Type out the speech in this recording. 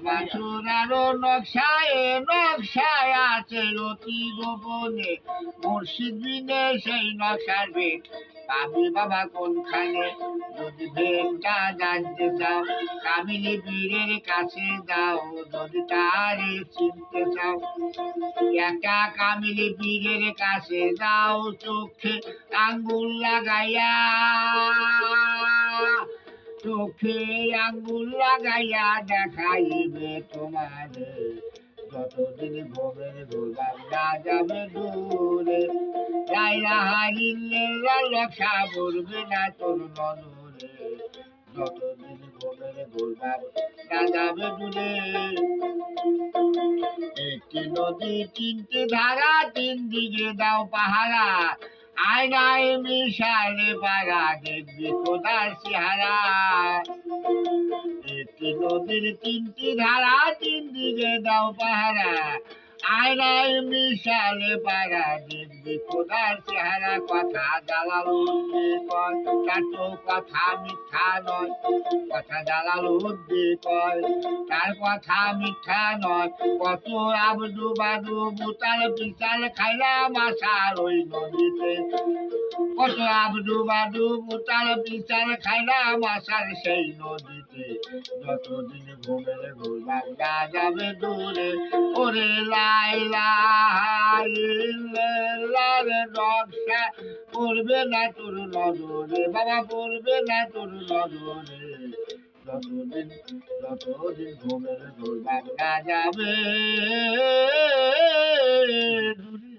বাছুরারও নকশায় আছে অতি গোপনে, মুর্শিদ বিনে সেই নকশার ভেদ পাবি বাবা কোনখানে। যদি ভেদটা জানতে চাও কামিনী পীরের কাছে যাও, যদি তারে চিনতে চাও একটা কামিনী পীরের কাছে যাও, চোখে আঙ্গুল লাগাইয়া, চোখে আঙ্গুল লাগাইয়া দেখাইবে তোমারে, যতদিন ভোগের গোলাম না যাবে দূরে। লা ইলাহা ইল্লাল্লাহ লেখা পড়বে না তোর নজরে, যতদিন ভোগের গোলাম না যাবে দূরে। একটি নদী তিনটি ধারা, তিন দিকে দাও পাহারা, আয়নায় মিশালে পারা দেখবি খোদার চেহারা। একটি নদীর তিনটি ধারা, তিন দিকে দাও পাহারা, আয়নায় মিশালে পারা দেখবি খোদার চেহারা। কথা জালালো কয় তার তো কথা মিথ্যা নয়, কথা জালালো কয় তার কথা মিথ্যা নয়। কত আবদু বাদু বুতাল পিসাল খাইলা মাসাল ওই নদীতে, কত আবদু বাদু বুতাল পিসাল খাইলা মাসাল সেই নদীতে, যতদিন ঘুমের গোলাম না যাবে দূরে। ওরে লা ইলাহা ইল্লাল্লাহর নকশা পড়বে না তোর নজরে, বাবা পড়বে না তোর নজরে, যতদিন ঘুমের গোলাম না যাবে দূরে।